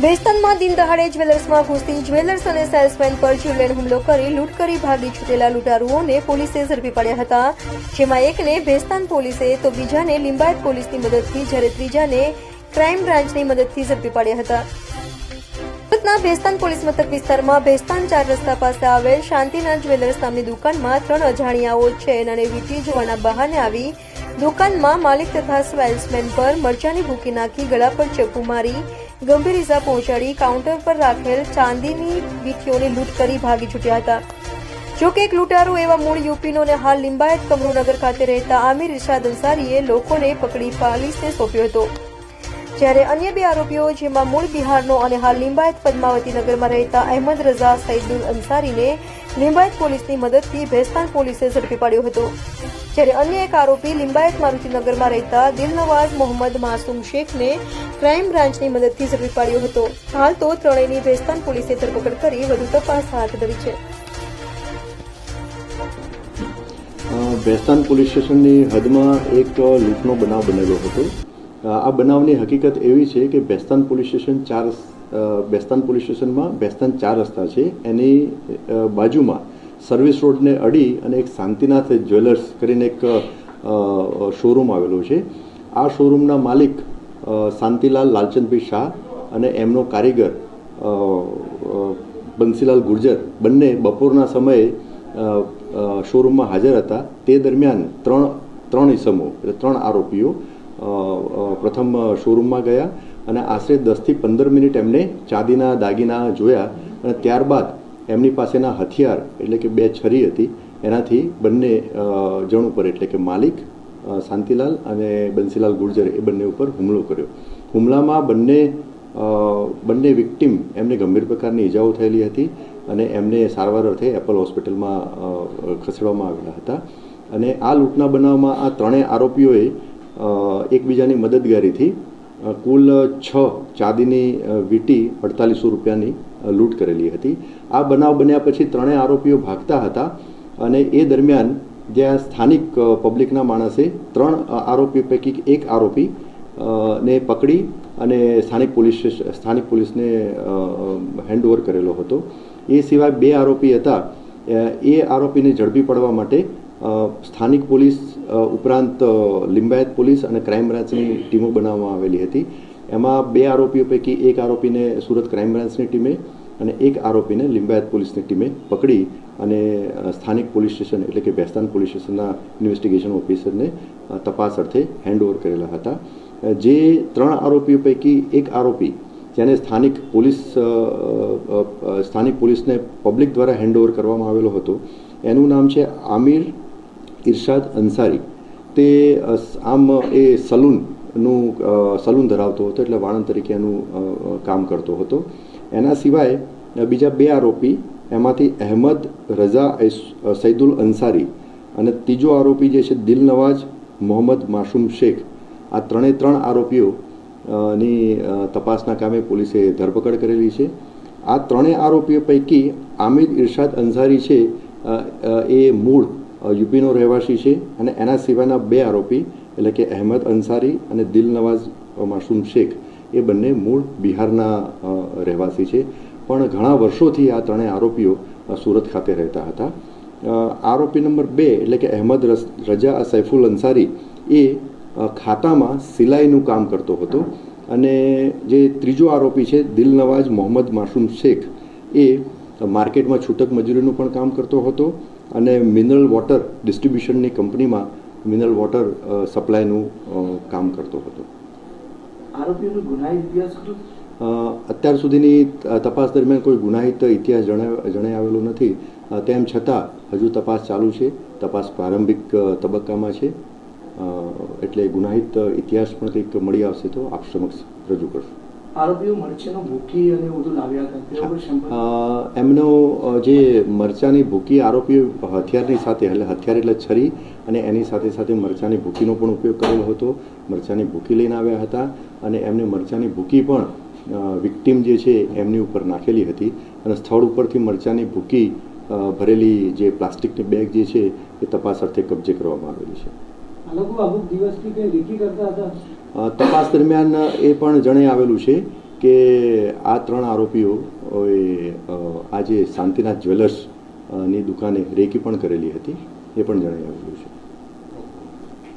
ભેસ્તાનમાં દિન દહાડે જ્વેલર્સમાં ઘૂસી જ્વેલર્સ અને સેલ્સમેન પર જીવલેણ હુમલો કરી લૂંટ કરી ભાગી છૂટેલા લૂંટારુઓને પોલીસે ઝડપી પાડ્યા હતા, જેમાં એકને ભેસ્તાન પોલીસે તો બીજાને લિંબાયત પોલીસની મદદથી જ્યારે ત્રીજાને ક્રાઇમ બ્રાન્ચની મદદથી ઝડપી પાડ્યા હતા. સુરતના ભેસ્તાન પોલીસ મથક વિસ્તારમાં ભેસ્તાન 4 રસ્તા પાસે આવેલ શાંતિનાથ જ્વેલર્સ નામની દુકાનમાં 3 અજાણ્યાઓ ચેન અને વીંટી જોવાના બહાને આવી દુકાનમાં માલિક તથા સેલ્સમેન પર મરચાની ભૂકી નાખી ગળા પર ચપ્પુ મારી ગંભીર ઇજા પહોંચાડી કાઉન્ટર પર રાખેલ ચાંદીની વીંટીઓને લૂંટ કરી ભાગી છૂટ્યા હતા. જોકે એક લૂંટારો એવા મૂળ યુપીનો અને હાલ લિંબાયત કમરુનગર ખાતે રહેતા આમિર ઇરશાદ અંસારીએ લોકોને પકડી પોલીસને સોંપ્યો હતો, જ્યારે અન્ય 2 આરોપીઓ જેમાં મૂળ બિહારનો અને હાલ લિંબાયત પદ્માવતી નગરમાં રહેતા અહેમદ રઝા સૈદુલ અંસારીને લિંબાયત પોલીસની મદદથી ભેસ્તાન પોલીસે ઝડપી પાડ્યો હતો, જ્યારે અન્ય એક આરોપી લિંબાયત મારુતિનગરમાં રહેતા દિલનવાઝ મોહમ્મદ માસૂમ શેખને ક્રાઇમ બ્રાન્ચની મદદથી ઝડપી પાડ્યો હતો. હાલ તો ત્રણેયની ભેસ્તાન પોલીસે ધરપકડ કરી વધુ તપાસ હાથ ધરી છે. ભેસ્તાન પોલીસ સ્ટેશનની હદમાં એક લૂંટનો બનાવ બનેલો હતો. આ બનાવની હકીકત એવી છે કે ભેસ્તાન પોલીસ સ્ટેશનમાં ભેસ્તાન 4 રસ્તા છે, એની બાજુમાં સર્વિસ રોડને અડી અને એક શાંતિનાથ જ્વેલર્સ કરીને એક શોરૂમ આવેલો છે. આ શોરૂમના માલિક શાંતિલાલ લાલચંદભાઈ શાહ અને એમનો કારીગર બંસીલાલ ગુર્જર બંને બપોરના સમયે શોરૂમમાં હાજર હતા. તે દરમિયાન ત્રણ ઇસમો એટલે 3 આરોપીઓ પ્રથમ શોરૂમમાં ગયા અને આશરે 10 થી 15 મિનિટ એમને ચાંદીના દાગીના જોયા અને ત્યારબાદ એમની પાસેના હથિયાર એટલે કે 2 છરી હતી એનાથી બંને જણ ઉપર એટલે કે માલિક શાંતિલાલ અને બંસીલાલ ગુર્જર એ બંને ઉપર હુમલો કર્યો. હુમલામાં બંને વિક્ટિમ એમને ગંભીર પ્રકારની ઈજાઓ થયેલી હતી અને એમને સારવાર અર્થે એપલ હોસ્પિટલમાં ખસેડવામાં આવેલા હતા. અને આ લૂંટના બનાવમાં આ 3 આરોપીઓએ એકબીજાની મદદગારીથી કુલ 6 ચાંદીની વીંટી 4800 રૂપિયાની લૂંટ કરેલી હતી. આ બનાવ બન્યા પછી 3 આરોપીઓ ભાગતા હતા અને એ દરમિયાન જ્યાં સ્થાનિક પબ્લિકના માણસે 3 આરોપી પૈકી એક આરોપી ને પકડી અને સ્થાનિક પોલીસને હેન્ડઓવર કરેલો હતો. એ સિવાય 2 આરોપી હતા, એ આરોપીને ઝડપી પડવા માટે સ્થાનિક પોલીસ ઉપરાંત લિંબાયત પોલીસ અને ક્રાઇમ બ્રાન્ચની ટીમો બનાવવામાં આવેલી હતી. એમાં 2 આરોપીઓ પૈકી એક આરોપીને સુરત ક્રાઇમ બ્રાન્ચની ટીમે અને એક આરોપીને લિંબાયત પોલીસની ટીમે પકડી અને સ્થાનિક પોલીસ સ્ટેશન એટલે કે ભેસ્તાન પોલીસ સ્ટેશનના ઇન્વેસ્ટિગેશન ઓફિસરને તપાસ અર્થે હેન્ડઓવર કરેલા હતા. જે 3 આરોપીઓ પૈકી એક આરોપી જેને સ્થાનિક પોલીસને પબ્લિક દ્વારા હેન્ડઓવર કરવામાં આવેલો હતો એનું નામ છે આમિર ઇરશાદ અંસારી. તે આમ એ સલૂન ધરાવતો હતો એટલે વાણંદ તરીકે એનું કામ કરતો હતો. એના સિવાય બીજા 2 આરોપી એમાંથી અહેમદ રઝા સૈદુલ અંસારી અને ત્રીજો આરોપી જે છે દિલનવાઝ મોહમ્મદ માસૂમ શેખ. આ 3 આરોપીઓ ની તપાસના કામે પોલીસે ધરપકડ કરેલી છે. આ 3 આરોપીઓ પૈકી આમિર ઇરશાદ અંસારી છે એ મૂળ યુપીનો રહેવાસી છે અને એના સિવાયના 2 આરોપી એટલે કે અહેમદ અંસારી અને દિલનવાઝ માસૂમ શેખ એ બંને મૂળ બિહારના રહેવાસી છે, પણ ઘણા વર્ષોથી આ 3 આરોપીઓ સુરત ખાતે રહેતા હતા. આરોપી નંબર 2 એટલે કે અહેમદ રઝા સૈફુલ અંસારી એ ખાતામાં સિલાઈનું કામ કરતો હતો અને જે ત્રીજો આરોપી છે દિલનવાઝ મોહમ્મદ માસૂમ શેખ એ માર્કેટમાં છૂટક મજૂરીનું પણ કામ કરતો હતો અને મિનરલ વોટર ડિસ્ટ્રીબ્યુશનની કંપનીમાં મિનરલ વોટર સપ્લાયનું કામ કરતો હતો. આરોપીઓનો ગુનાહિત ઇતિહાસ અત્યાર સુધીની તપાસ દરમિયાન કોઈ ગુનાહિત ઇતિહાસ જણાઈ આવેલો નથી. તેમ છતાં હજુ તપાસ ચાલુ છે, તપાસ પ્રારંભિક તબક્કામાં છે, એટલે ગુનાહિત ઇતિહાસ પણ કંઈક મળી આવશે તો આપ સમક્ષ રજૂ કરશું. આરોપીઓ મરચાનો ભૂકી અને બધું લાવ્યા હતા, એમનો જે મરચાની ભૂકી આરોપીઓ હથિયારની સાથે એટલે હથિયાર એટલે છરી અને એની સાથે સાથે મરચાની ભૂકીનો પણ ઉપયોગ કરેલો હતો. મરચાની ભૂકી લઈને આવ્યા હતા અને એમને મરચાની ભૂકી પણ વિક્ટિમ જે છે એમની ઉપર નાખેલી હતી અને સ્થળ ઉપરથી મરચાની ભૂકી ભરેલી જે પ્લાસ્ટિકની બેગ જે છે એ તપાસ અર્થે કબજે કરવામાં આવેલી છે. તપાસ દરમિયાન એ પણ જણાઈ આવેલું છે કે આ 3 આરોપીઓ આજે શાંતિનાથ જ્વેલર્સ ની દુકાને રેકી પણ કરેલી હતી, એ પણ જણાઈ આવેલું છે.